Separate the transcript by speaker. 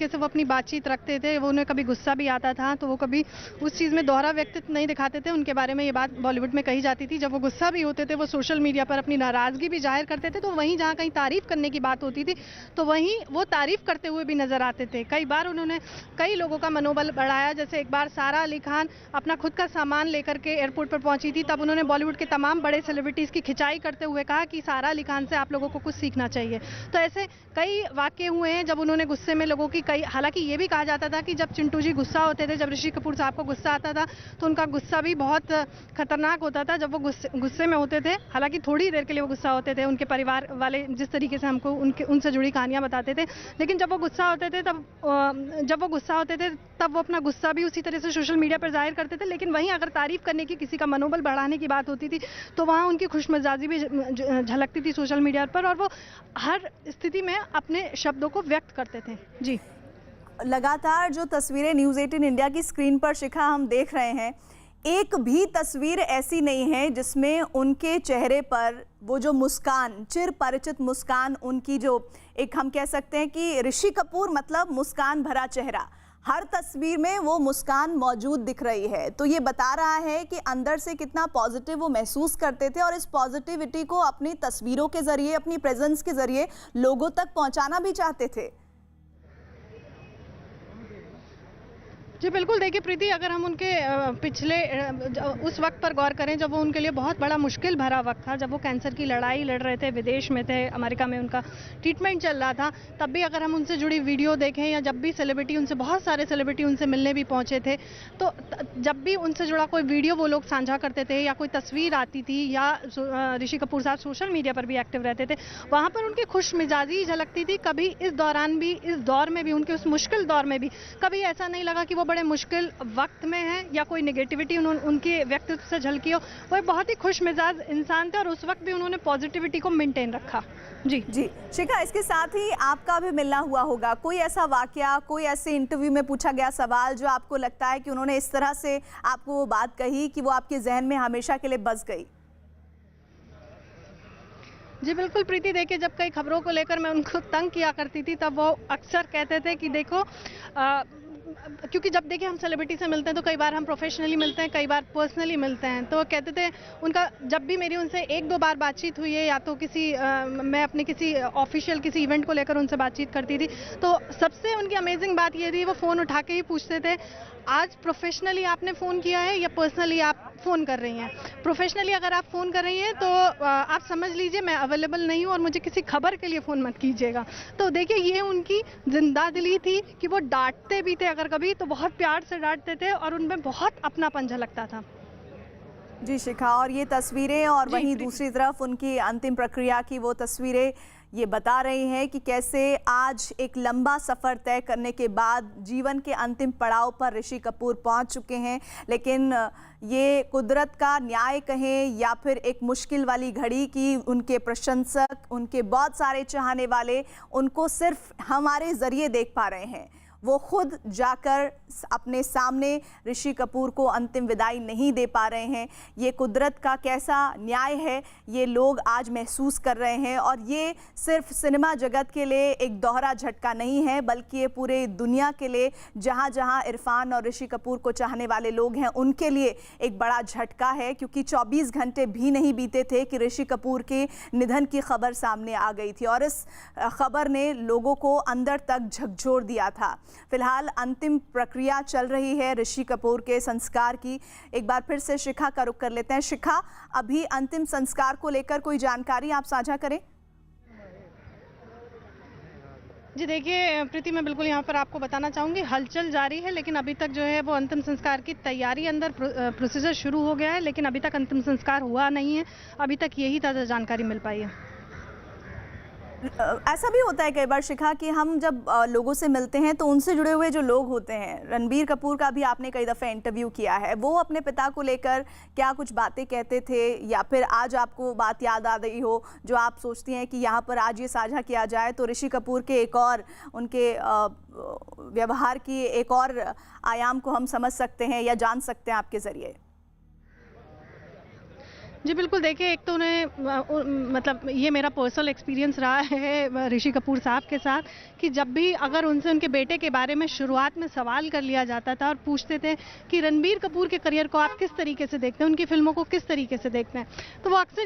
Speaker 1: तरीके से वो अपनी बातचीत रखते थे, वो उन्हें कभी गुस्सा भी आता था तो वो कभी उस चीज़ में दोहरा व्यक्तित्व नहीं दिखाते थे। उनके बारे में ये बात बॉलीवुड में कही जाती थी, जब वो गुस्सा भी होते थे वो सोशल मीडिया पर अपनी नाराज़गी भी जाहिर करते थे, तो वहीं जहाँ कहीं तारीफ़ करने की बात होती थी तो वहीं वो तारीफ़ करते हुए भी नज़र आते थे। कई बार उन्होंने कई लोगों का मनोबल बढ़ाया, जैसे एक बार सारा अली खान अपना खुद का सामान लेकर के एयरपोर्ट पर पहुंची थी, तब उन्होंने बॉलीवुड के तमाम बड़े सेलिब्रिटीज़ की खिंचाई करते हुए कहा कि सारा अली खान से आप लोगों को कुछ सीखना चाहिए। तो ऐसे कई वाक़ये हुए हैं जब उन्होंने गुस्से में लोगों की कई, हालांकि ये भी कहा जाता था कि जब चिंटू जी गुस्सा होते थे, जब ऋषि कपूर साहब को गुस्सा आता था तो उनका गुस्सा भी बहुत खतरनाक होता था जब वो गुस्से में होते थे। हालांकि थोड़ी देर के लिए वो गुस्सा होते थे, उनके परिवार वाले जिस तरीके से हमको उनसे जुड़ी कहानियां बताते थे, लेकिन जब वो गुस्सा होते थे तब वो अपना गुस्सा भी उसी तरह से सोशल मीडिया पर जाहिर करते थे। लेकिन वहीं अगर तारीफ करने की, किसी का मनोबल बढ़ाने की बात होती थी तो वहाँ उनकी खुशमिजाजी भी झलकती थी सोशल मीडिया पर, और वो हर स्थिति में अपने शब्दों को व्यक्त करते थे। जी,
Speaker 2: लगातार जो तस्वीरें न्यूज़ 18 इंडिया की स्क्रीन पर शिखा हम देख रहे हैं, एक भी तस्वीर ऐसी नहीं है जिसमें उनके चेहरे पर वो जो मुस्कान, चिर परिचित मुस्कान, उनकी जो एक हम कह सकते हैं कि ऋषि कपूर मतलब मुस्कान भरा चेहरा, हर तस्वीर में वो मुस्कान मौजूद दिख रही है। तो ये बता रहा है कि अंदर से कितना पॉजिटिव वो महसूस करते थे और इस पॉजिटिविटी को अपनी तस्वीरों के जरिए, अपनी प्रेजेंस के जरिए लोगों तक पहुंचाना भी चाहते थे।
Speaker 1: जी बिल्कुल, देखिए प्रीति, अगर हम उनके पिछले उस वक्त पर गौर करें जब वो, उनके लिए बहुत बड़ा मुश्किल भरा वक्त था, जब वो कैंसर की लड़ाई लड़ रहे थे, विदेश में थे, अमेरिका में उनका ट्रीटमेंट चल रहा था, तब भी अगर हम उनसे जुड़ी वीडियो देखें या जब भी सेलिब्रिटी उनसे, बहुत सारे सेलिब्रिटी उनसे मिलने भी पहुंचे थे, तो जब भी उनसे जुड़ा कोई वीडियो वो लोग साझा करते थे या कोई तस्वीर आती थी या ऋषि कपूर साहब सोशल मीडिया पर भी एक्टिव रहते थे, वहाँ पर उनकी खुश मिजाजी झलकती थी। कभी इस दौरान भी, इस दौर में भी, उनके उस मुश्किल दौर में भी कभी ऐसा नहीं लगा कि वो बड़े मुश्किल वक्त में है या कोई नेगेटिविटी उनके व्यक्तित्व से झलकी हो। वो एक बहुत ही खुश मिजाज इंसान थे और उस वक्त भी उन्होंने पॉजिटिविटी को मेंटेन रखा। जी
Speaker 2: जी शिखा, इसके साथ ही आपका भी मिलना हुआ होगा, कोई ऐसा वाकया, कोई ऐसे इंटरव्यू में पूछा गया सवाल जो आपको लगता है कि उन्होंने इस तरह से आपको वो बात कही कि वो आपके जहन में हमेशा के लिए बस गई?
Speaker 1: जी बिल्कुल प्रीति, देखिए जब कई खबरों को लेकर मैं उनको तंग किया करती थी तब वो अक्सर कहते थे कि देखो, क्योंकि जब देखिए हम सेलिब्रिटी से मिलते हैं तो कई बार हम प्रोफेशनली मिलते हैं, कई बार पर्सनली मिलते हैं, तो कहते थे, उनका जब भी मेरी उनसे एक दो बार बातचीत हुई है या तो मैं अपने किसी ऑफिशियल किसी इवेंट को लेकर उनसे बातचीत करती थी, तो सबसे उनकी अमेजिंग बात ये थी, वो फ़ोन उठा के ही पूछते थे, आज प्रोफेशनली आपने फ़ोन किया है या पर्सनली आप फ़ोन कर रही हैं? प्रोफेशनली अगर आप फ़ोन कर रही हैं तो आप समझ लीजिए मैं अवेलेबल नहीं हूँ और मुझे किसी खबर के लिए फ़ोन मत कीजिएगा। तो देखिए ये उनकी जिंदा दिली थी कि वो डांटते भी थे अगर कभी तो बहुत प्यार से डांटते थे और उनमें बहुत अपनापन झलकता था।
Speaker 2: जी शिखा, और ये तस्वीरें और वहीं दूसरी तरफ उनकी अंतिम प्रक्रिया की वो तस्वीरें ये बता रही हैं कि कैसे आज एक लंबा सफ़र तय करने के बाद जीवन के अंतिम पड़ाव पर ऋषि कपूर पहुंच चुके हैं। लेकिन ये कुदरत का न्याय कहें या फिर एक मुश्किल वाली घड़ी की उनके प्रशंसक, उनके बहुत सारे चाहने वाले उनको सिर्फ हमारे ज़रिए देख पा रहे हैं। वो खुद जाकर अपने सामने ऋषि कपूर को अंतिम विदाई नहीं दे पा रहे हैं। ये कुदरत का कैसा न्याय है ये लोग आज महसूस कर रहे हैं, और ये सिर्फ सिनेमा जगत के लिए एक दोहरा झटका नहीं है बल्कि ये पूरे दुनिया के लिए, जहाँ जहाँ इरफान और ऋषि कपूर को चाहने वाले लोग हैं उनके लिए एक बड़ा झटका है, क्योंकि 24 घंटे भी नहीं बीते थे कि ऋषि कपूर के निधन की खबर सामने आ गई थी और इस खबर ने लोगों को अंदर तक झकझोर दिया था। फिलहाल अंतिम प्रक्रिया चल रही है ऋषि कपूर के संस्कार की। एक बार फिर से शिखा का रुख कर लेते हैं। शिखा, अभी अंतिम संस्कार को लेकर कोई जानकारी आप साझा करें?
Speaker 1: जी देखिए प्रीति, मैं बिल्कुल यहाँ पर आपको बताना चाहूँगी, हलचल जारी है, लेकिन अभी तक जो है वो अंतिम संस्कार की तैयारी, अंदर प्रोसीजर शुरू हो गया है, लेकिन अभी तक अंतिम संस्कार हुआ नहीं है। अभी तक यही ताज़ा जानकारी मिल पाई है।
Speaker 2: ऐसा भी होता है कई बार शिखा कि हम जब लोगों से मिलते हैं तो उनसे जुड़े हुए जो लोग होते हैं, रणबीर कपूर का भी आपने कई दफ़े इंटरव्यू किया है, वो अपने पिता को लेकर क्या कुछ बातें कहते थे या फिर आज आपको बात याद आ गई हो जो आप सोचती हैं कि यहाँ पर आज ये साझा किया जाए तो ऋषि कपूर के एक और उनके व्यवहार की एक और आयाम को हम समझ सकते हैं या जान सकते हैं आपके ज़रिए?
Speaker 1: जी बिल्कुल, देखिए एक तो उन्हें मतलब ये मेरा पर्सनल एक्सपीरियंस रहा है ऋषि कपूर साहब के साथ कि जब भी अगर उनसे उनके बेटे के बारे में शुरुआत में सवाल कर लिया जाता था और पूछते थे कि रणबीर कपूर के करियर को आप किस तरीके से देखते हैं, उनकी फिल्मों को किस तरीके से देखते हैं, तो वो अक्सर